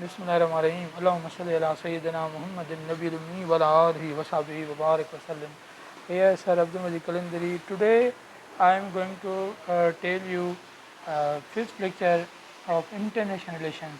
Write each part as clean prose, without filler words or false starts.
بسم اللہ الرحمن الرحیم اللہم صلی علی سیدنا محمد النبی المی وعلی آلہ وصحبہ وبارک وسلم. Yes, Sir Abdul Majid Kalandari. Today I am going to tell you fifth lecture of international relations.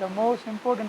the most important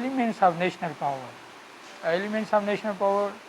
elements of national power. Elements of national power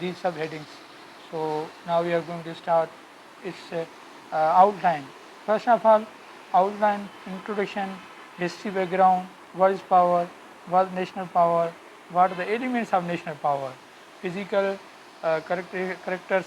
these subheadings. So now we are going to start its outline. First of all, outline, introduction, history background, what is power, what is national power, what are the elements of national power. Physical characters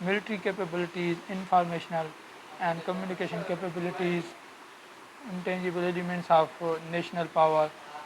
military capabilities, informational and communication capabilities, intangible elements of national power.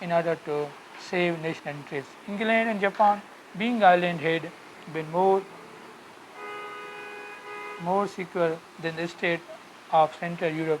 in order to save national interests. England and Japan, being island had been more secure than the state of Central Europe.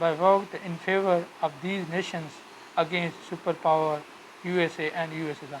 by worked in favor of these nations against superpower USA and USSR.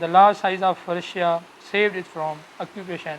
the large size of Russia saved it from occupation.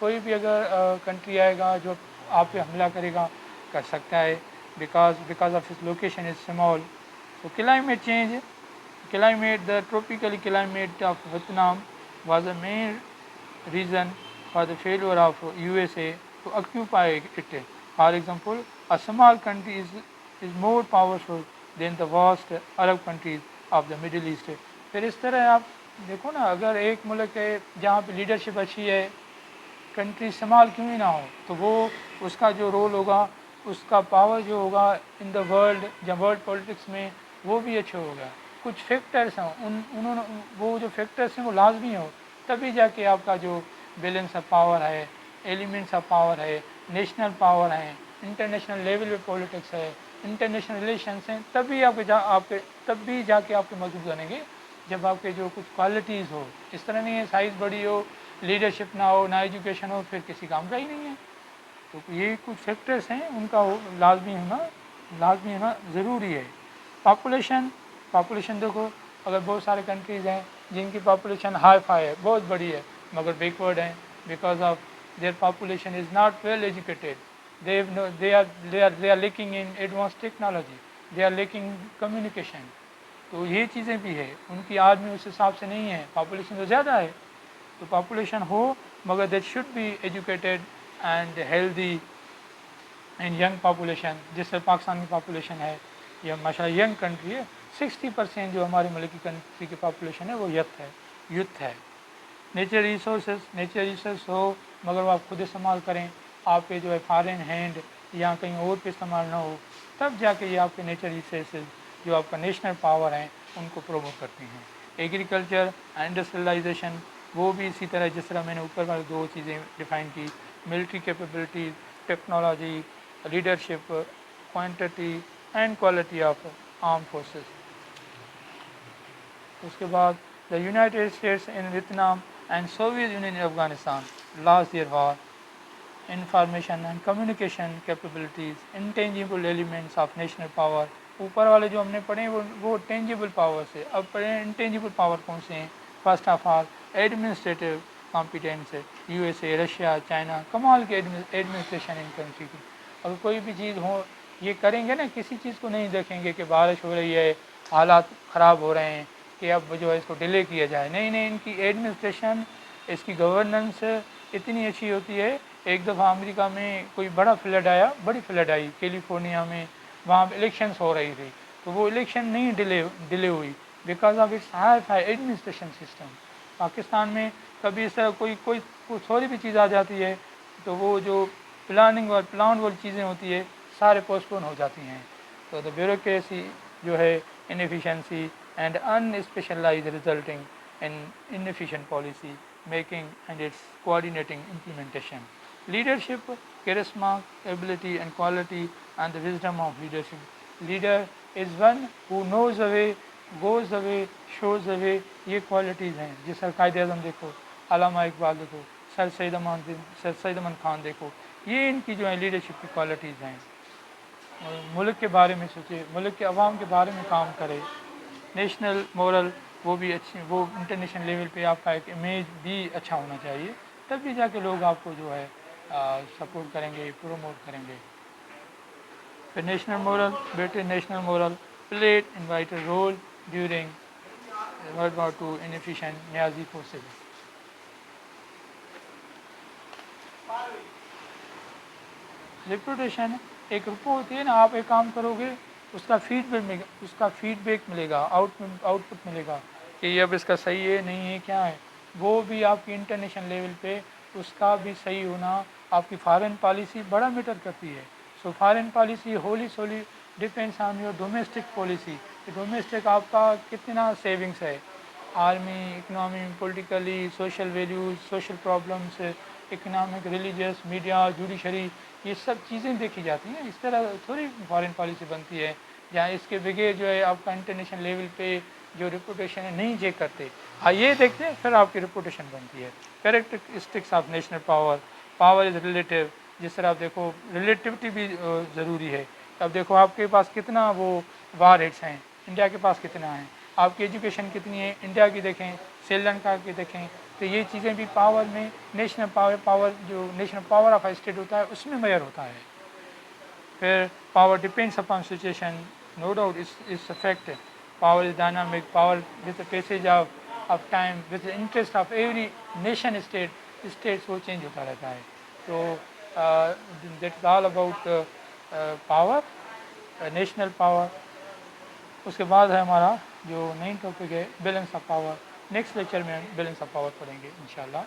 کوئی بھی اگر country آئے گا جو آپ پہ حملہ کرے گا کر سکتا ہے because of its location is small. So climate change, the tropical climate of Vietnam was the main reason for the failure of USA to occupy it. For example, a small country is more powerful than the vast Arab countries of the Middle East. پھر اس طرح آپ دیکھو نا، اگر ایک ملک ہے جہاں پہ لیڈرشپ اچھی ہے، کنٹری شمال کیوں ہی نہ ہو، تو وہ اس کا جو رول ہوگا، اس کا پاور جو ہوگا ان دا ورلڈ یا ورلڈ پولیٹکس میں، وہ بھی اچھا ہوگا. کچھ فیکٹرس ہیں انہوں نے وہ جو فیکٹرس ہیں وہ لازمی ہو، تبھی جا کے آپ کا جو بیلنس آف پاور ہے، ایلیمنٹس آف پاور ہے، نیشنل پاور ہے، انٹرنیشنل لیول پہ پولیٹکس ہے، انٹرنیشنل ریلیشنس ہیں، تبھی تب بھی جا کے آپ کے مضبوط بنیں گے جب آپ کے جو کچھ کوالٹیز ہو. اس طرح نہیں ہے سائز بڑی ہو، لیڈرشپ نہ ہو، نہ ایجوکیشن ہو، پھر کسی کام کا ہی نہیں ہے. تو یہ کچھ فیکٹرس ہیں، ان کا لازمی ہونا ضروری ہے. پاپولیشن دیکھو، اگر بہت سارے کنٹریز ہیں جن کی پاپولیشن ہائی فائی ہے، بہت بڑی ہے، مگر بیکورڈ ہیں because of their population is not well educated. they are lacking in advanced technology, they are lacking communication. تو یہ چیزیں بھی ہے، ان کی آدمی اس حساب سے نہیں ہے، پاپولیشن تو زیادہ ہے. تو پاپولیشن ہو مگر that should be educated and healthy and young population. جس سے پاکستان کی پاپولیشن ہے یہ ماشاء اللہ ینگ کنٹری ہے. 60% جو ہمارے ملک کی کنٹری کی پاپولیشن ہے وہ یوتھ ہے. نیچر ریسورس ہو مگر وہ آپ خود استعمال کریں، آپ کے جو ہے فارن ہینڈ یا کہیں اور پہ استعمال نہ ہو، تب جا کے یہ آپ کے نیچر ریسورسز جو آپ کا نیشنل پاور ہیں ان کو پروموٹ کرتے ہیں. ایگریکلچر انڈسٹریلائزیشن وہ بھی اسی طرح، جس طرح میں نے اوپر والی دو چیزیں ڈیفائن کی، military capabilities, technology, leadership, quantity and quality of arm forces. اس کے بعد the United States in Vietnam and Soviet Union in Afghanistan last year war. Information and communication capabilities, intangible elements of national power. اوپر والے جو ہم نے پڑھے وہ ٹینجیبل پاور سے. اب پڑھیں انٹینجیبل پاور کون سے ہیں. First of all administrative competence, U S A, Russia, China, کمال کی ایڈمنسٹریشن ان کنٹری کی. اگر کوئی بھی چیز ہو یہ کریں گے نا، کسی چیز کو نہیں دیکھیں گے کہ بارش ہو رہی ہے، حالات خراب ہو رہے ہیں کہ اب جو ہے اس کو ڈیلے کیا جائے. نہیں، ان کی ایڈمنسٹریشن، اس کی گورننس اتنی اچھی ہوتی ہے. ایک دفعہ امریکہ میں کوئی بڑی فلڈ آئی کیلیفورنیا میں، وہاں پہ الیکشنس ہو رہی تھی، تو وہ الیکشن نہیں ڈیلے ہوئی because of its high administration system. Pakistan میں کبھی اس طرح کوئی تھوڑی بھی چیز آ جاتی ہے تو وہ جو پلان والی چیزیں ہوتی ہے سارے پوسٹ پون ہو جاتی ہیں. تو دا بیوروکریسی جو ہے inefficiency and unspecialized resulting in inefficient policy making and its coordinating implementation. Leadership, charisma, ability and quality and the wisdom of leadership. Leader is one who knows the way, goes the way, shows the way. یہ qualities ہیں. جس طرح قائد اعظم دیکھو، علامہ اقبال دیکھو، سر سید امان خان دیکھو، یہ ان کی جو ہے لیڈرشپ کی کوالٹیز ہیں. ملک کے بارے میں سوچے، ملک کے عوام کے بارے میں کام کرے. نیشنل مورل وہ بھی اچھی، وہ انٹرنیشنل لیول پہ آپ کا ایک امیج بھی اچھا ہونا چاہیے، تب بھی جا کے لوگ آپ کو جو ہے سپورٹ کریں گے، پروموٹ کریں گے. پھر national morale played an vital role during World War II inefficient Niazi forces. Reputation ایک رپو ہوتی ہے نا، آپ ایک کام کرو گے اس کا فیڈ بیک ملے گا، آؤٹ پٹ ملے گا کہ یہ اب اس کا صحیح ہے نہیں ہے کیا ہے. وہ بھی آپ کی انٹرنیشنل لیول پہ اس کا بھی صحیح ہونا. آپ کی فارن پالیسی بڑا میٹر کرتی ہے. سو فارن پالیسی سولی depends on your domestic policy. Domestic آپ کا کتنا سیونگس ہے، army, economy, politically, social values, social problems, economic, religious, media, judiciary, یہ سب چیزیں دیکھی جاتی ہیں. اس طرح تھوڑی فارن پالیسی بنتی ہے جہاں اس کے بغیر جو ہے آپ کا انٹرنیشنل لیول پہ جو ریپوٹیشن ہے نہیں چیک کرتے. ہاں یہ دیکھتے ہیں پھر آپ کی ریپوٹیشن بنتی ہے. Characteristics of national power is relative. جس طرح آپ دیکھو ریلیٹیوٹی بھی ضروری ہے. اب دیکھو آپ کے پاس کتنا وہ وار ہیڈس ہیں، انڈیا کے پاس کتنا ہے. آپ کی ایجوکیشن کتنی ہے، انڈیا کی دیکھیں، سری لنکا کی دیکھیں، تو یہ چیزیں بھی پاور میں نیشنل پاور جو نیشنل پاور آف اسٹیٹ ہوتا ہے اس میں میئر ہوتا ہے. پھر power depends upon situation, no doubt its effect. Power is dynamic, power with the passage of time, with the interest of every nation states وہ چینج ہوتا رہتا ہے. تو that is all about power, national power. اس کے بعد ہے ہمارا جو نئی ٹاپک ہے balance of power. Next lecture میں ہم بیلنس آف پاور پڑھیں گے انشاءاللہ.